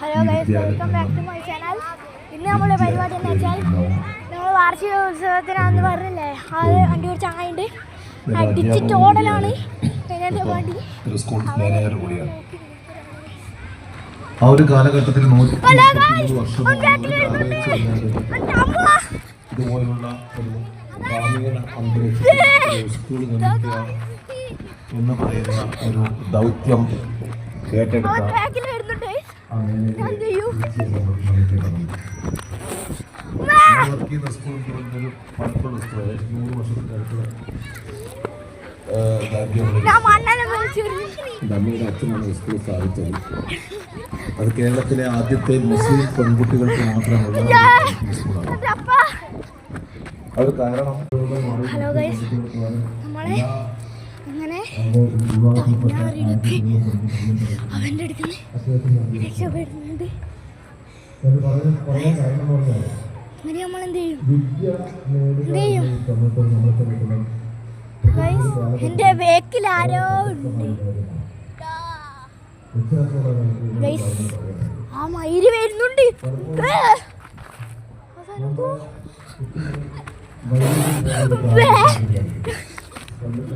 Hello guys, welcome back to my channel. ഇന്ന് നമ്മുടെ പരിപാടി എന്ന് വെച്ചാൽ നമ്മൾ വാർഷികോത്സവത്തിനാന്ന് പറഞ്ഞില്ലേ, അത് വണ്ടി ഒരു ചങ്ങായിണ്ട് അടിച്ചിട്ട് ഓടലാണ് വണ്ടി. ആ ഒരു കാലഘട്ടത്തിൽ ഇതുപോലുള്ള ഒരു ഗ്രാമീണ അന്തരീക്ഷത്തിൽ സ്കൂൾ നിർമ്മിക്കുക എന്ന് പറയുന്ന ഒരു ദൗത്യം ഏറ്റെടുത്ത സ്കൂൾ തുറന്നൊരു 10 വർഷത്തിന് 100 വർഷത്തിനടുത്ത് ഡമ്മിയുടെ അച്ഛനാണ് സ്കൂൾ സ്ഥാപിച്ചത്. അത് കേരളത്തിലെ ആദ്യത്തെ മുസ്ലിം പെൺകുട്ടികൾക്ക് മാത്രമുള്ള സ്കൂളാണ്. അത് കാരണം അവൻ്റെ അടുത്ത് രക്ഷപ്പെടുന്നുണ്ട്. അങ്ങനെ നമ്മൾ എന്ത് ചെയ്യും? എന്റെ ബേക്കിൽ ആരോ ഉണ്ട്. ആ മയില് വരുന്നുണ്ട്.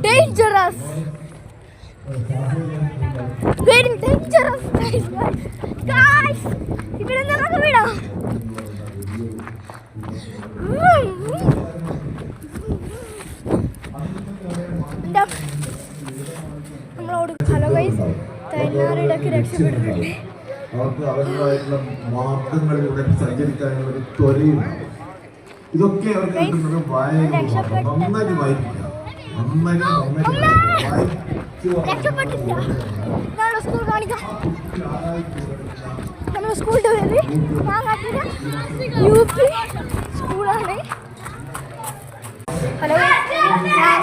Dangerous, very dangerous guys. ഇവിടെ നമുക്ക് വിടാം. നമ്മളോട് ഹലോ ഗൈസ്, തൈനാറിടക്ക് രക്ഷപ്പെടുന്നുണ്ട്. അവർക്ക് അവരുടേതായിട്ടുള്ള മാർഗങ്ങളിലൂടെ സഞ്ചരിക്കാനുള്ള ഒരു ത്വരയുണ്ട്. ഇതൊക്കെ അവർക്ക് കിട്ടുന്നത് നന്നായിട്ട് വായിക്കുക. നമ്മുടെ സ്കൂളിന്റെ പേര് UP സ്കൂളാണ്. ഹലോ, ഞാൻ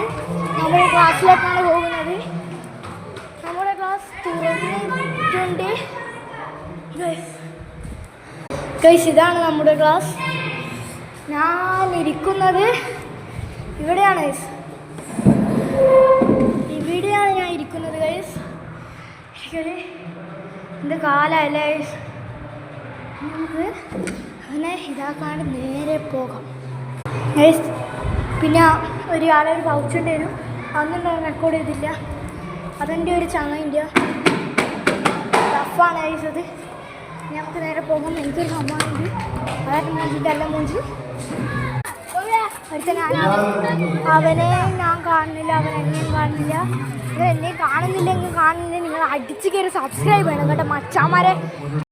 നമ്മുടെ ക്ലാസ്സിലേക്കാണ് പോകുന്നത്. നമ്മുടെ ക്ലാസ് തുറന്നിട്ടുണ്ട് ഗൈസ്. ഇതാണ് നമ്മുടെ ക്ലാസ്. ഞാൻ ഇരിക്കുന്നത് ഇവിടെയാണ് ഗൈസ്. ഇവിടെയാണ് ഞാൻ ഇരിക്കുന്നത് ഗൈസ്. എൻ്റെ കാലല്ലേ ഗൈസ്. നമുക്ക് അങ്ങനെ ഇതാക്കാണ്ട് നേരെ പോകാം ഗൈസ്. പിന്നെ ഒരു പൗച്ചുണ്ടായിരുന്നു, അതൊന്നും റെക്കോർഡ് ചെയ്തില്ല. അതെൻ്റെ ഒരു ചങ്ങൻ്റെ ടഫാണ് ഗൈസ്. അത് നമുക്ക് നേരെ പോകാം. എനിക്കൊരു സമ്മാനമുണ്ട്. അതായത് മൂഞ്ചിട്ടല്ല മൂഞ്ചി അവനെ ഞാൻ കാണുന്നില്ല, അവൻ എന്നെയും കാണുന്നില്ല. നിങ്ങൾ എന്നെ കാണുന്നില്ലെങ്കിൽ നിങ്ങൾ അടിച്ചു കയറി സബ്സ്ക്രൈബ് ചെയ്യണം കേട്ടോ മച്ചാമാരെ.